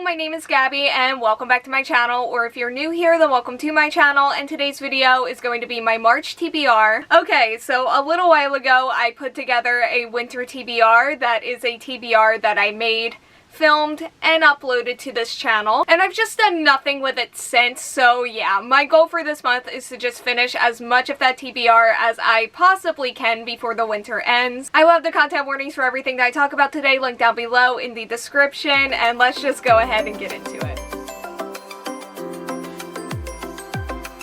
my name is Gabby and welcome back to my channel, or if you're new here, then welcome to my channel, and today's video is going to be my March TBR. Okay, so a little while ago I put together a winter TBR that is a TBR that I made, filmed, and uploaded to this channel, and I've just done nothing with it since. So yeah, my goal for this month is to just finish as much of that TBR as I possibly can before the winter ends. I will have the content warnings for everything that I talk about today linked down below in the description, and let's just go ahead and get into it.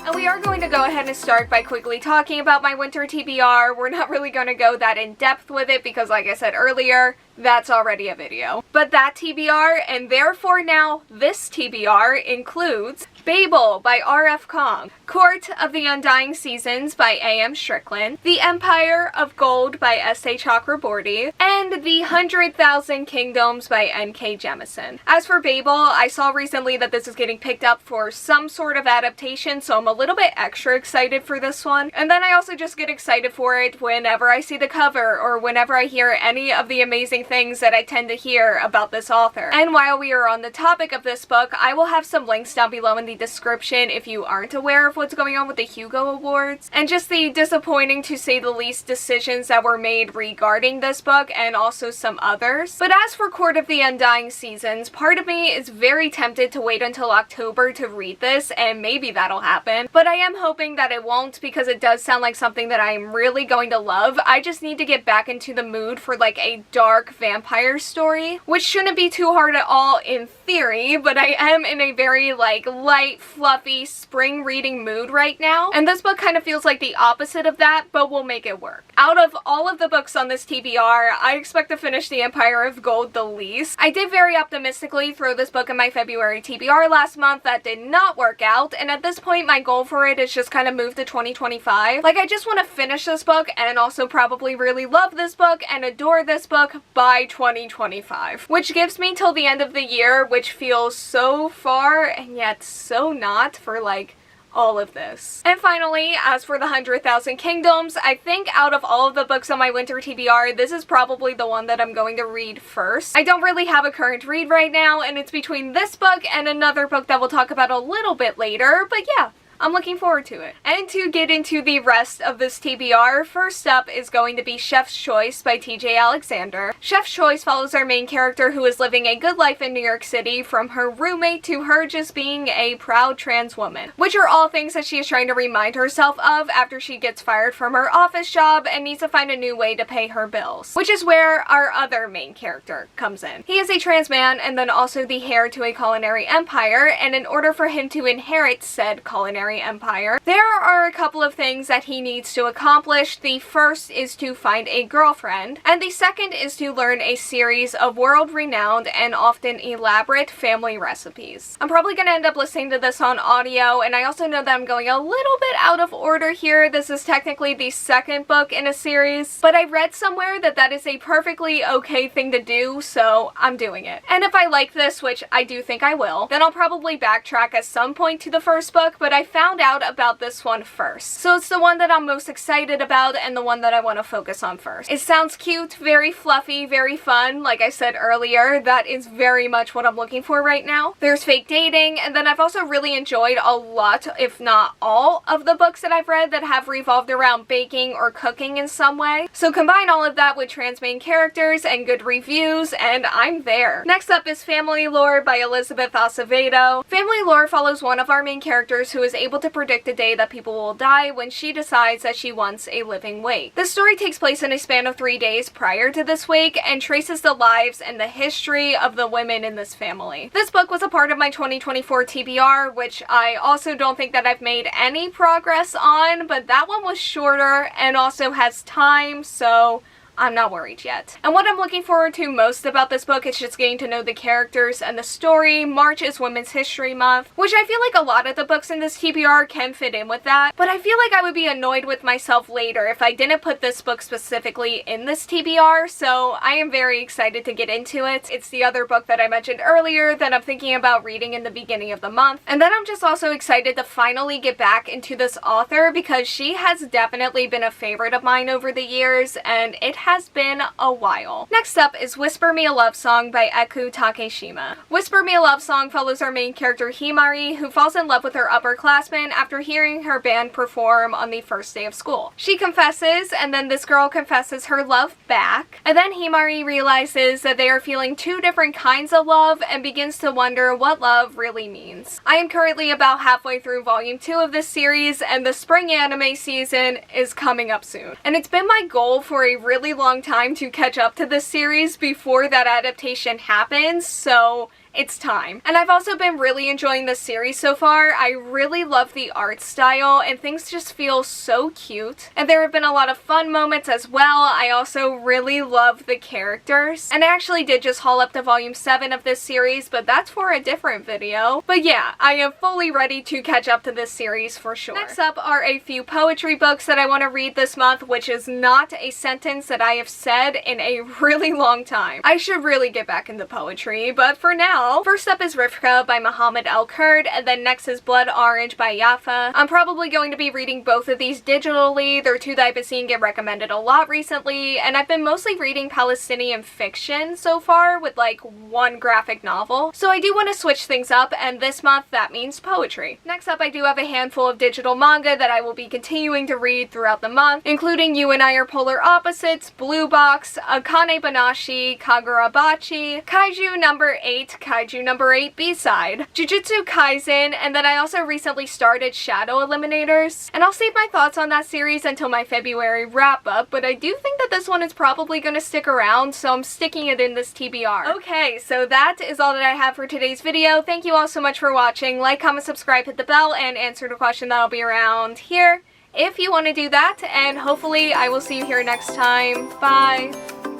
And we are going to go ahead and start by quickly talking about my winter TBR. We're not really going to go that in depth with it because, like I said earlier, that's already a video. But that TBR, and therefore now this TBR, includes Babel by RIFQA, Court of the Undying Seasons by A.M. Strickland, The Empire of Gold by S.A. Chakraborty, and The 100,000 Kingdoms by N.K. Jemison. As for Babel, I saw recently that this is getting picked up for some sort of adaptation, so I'm a little bit extra excited for this one. And then I also just get excited for it whenever I see the cover or whenever I hear any of the amazing things that I tend to hear about this author. And while we are on the topic of this book, I will have some links down below in the description if you aren't aware of what's going on with the HUGO Awards and just the disappointing, to say the least, decisions that were made regarding this book and also some others. But as for Court of the Undying Seasons, part of me is very tempted to wait until October to read this, and maybe that'll happen, but I am hoping that it won't because it does sound like something that I am really going to love. I just need to get back into the mood for like a dark vampire story, which shouldn't be too hard at all in theory, but I am in a very like light, fluffy spring reading mood right now, and this book kind of feels like the opposite of that, but we'll make it work. Out of all of the books on this TBR, I expect to finish The Empire of Gold the least. I did very optimistically throw this book in my February TBR last month. That did not work out, and at this point my goal for it is just kind of move to 2025. Like, I just want to finish this book and also probably really love this book and adore this book by 2025, which gives me till the end of the year, which feels so far and yet so not for like all of this. And finally, as for The 100,000 Kingdoms, I think out of all of the books on my winter TBR, this is probably the one that I'm going to read first. I don't really have a current read right now, and it's between this book and another book that we'll talk about a little bit later, but yeah, I'm looking forward to it. And to get into the rest of this TBR, first up is going to be Chef's Choice by TJ Alexander. Chef's Choice follows our main character who is living a good life in New York City, from her roommate to her just being a proud trans woman, which are all things that she is trying to remind herself of after she gets fired from her office job and needs to find a new way to pay her bills, which is where our other main character comes in. He is a trans man and then also the heir to a culinary empire, and in order for him to inherit said culinary empire, there are a couple of things that he needs to accomplish. The first is to find a girlfriend, and the second is to learn a series of world-renowned and often elaborate family recipes. I'm probably going to end up listening to this on audio, and I also know that I'm going a little bit out of order here. This is technically the second book in a series, but I read somewhere that that is a perfectly okay thing to do, so I'm doing it. And if I like this, which I do think I will, then I'll probably backtrack at some point to the first book, but I found out about this one first. So it's the one that I'm most excited about and the one that I want to focus on first. It sounds cute, very fluffy, very fun. Like I said earlier, that is very much what I'm looking for right now. There's fake dating, and then I've also really enjoyed a lot, if not all, of the books that I've read that have revolved around baking or cooking in some way. So combine all of that with trans main characters and good reviews, and I'm there. Next up is Family Lore by Elizabeth Acevedo. Family Lore follows one of our main characters who is able to predict the day that people will die when she decides that she wants a living wake. The story takes place in a span of 3 days prior to this wake and traces the lives and the history of the women in this family. This book was a part of my 2024 TBR, which I also don't think that I've made any progress on, but that one was shorter and also has time, so I'm not worried yet. And what I'm looking forward to most about this book is just getting to know the characters and the story. March is Women's History Month, which I feel like a lot of the books in this TBR can fit in with that, but I feel like I would be annoyed with myself later if I didn't put this book specifically in this TBR, so I am very excited to get into it. It's the other book that I mentioned earlier that I'm thinking about reading in the beginning of the month, and then I'm just also excited to finally get back into this author because she has definitely been a favorite of mine over the years, and it has been a while. Next up is Whisper Me a Love Song by Takeshima. Whisper Me a Love Song follows our main character Himari, who falls in love with her upperclassman after hearing her band perform on the first day of school. She confesses, and then this girl confesses her love back, and then Himari realizes that they are feeling two different kinds of love and begins to wonder what love really means. I am currently about halfway through volume 2 of this series, and the spring anime season is coming up soon. And it's been my goal for a really long time to catch up to this series before that adaptation happens, so it's time. And I've also been really enjoying this series so far. I really love the art style and things just feel so cute. And there have been a lot of fun moments as well. I also really love the characters. And I actually did just haul up to volume 7 of this series, but that's for a different video. But yeah, I am fully ready to catch up to this series for sure. Next up are a few poetry books that I want to read this month, which is not a sentence that I have said in a really long time. I should really get back into poetry, but for now, first up is RIFQA by Mohammed El-Kurd, and then next is Blood Orange by Yaffa. I'm probably going to be reading both of these digitally. They're two that I've been seeing get recommended a lot recently, and I've been mostly reading Palestinian fiction so far with like one graphic novel. So I do want to switch things up, and this month that means poetry. Next up, I do have a handful of digital manga that I will be continuing to read throughout the month, including You and I Are Polar Opposites, Blue Box, Akane-banashi, Kagurabachi, Kaiju number 8, Kaiju number 8 B-side, Jujutsu Kaisen, and then I also recently started Shadow Eliminators. And I'll save my thoughts on that series until my February wrap-up, but I do think that this one is probably going to stick around, so I'm sticking it in this TBR. Okay, so that is all that I have for today's video. Thank you all so much for watching. Like, comment, subscribe, hit the bell, and answer the question that'll be around here if you want to do that, and hopefully I will see you here next time. Bye!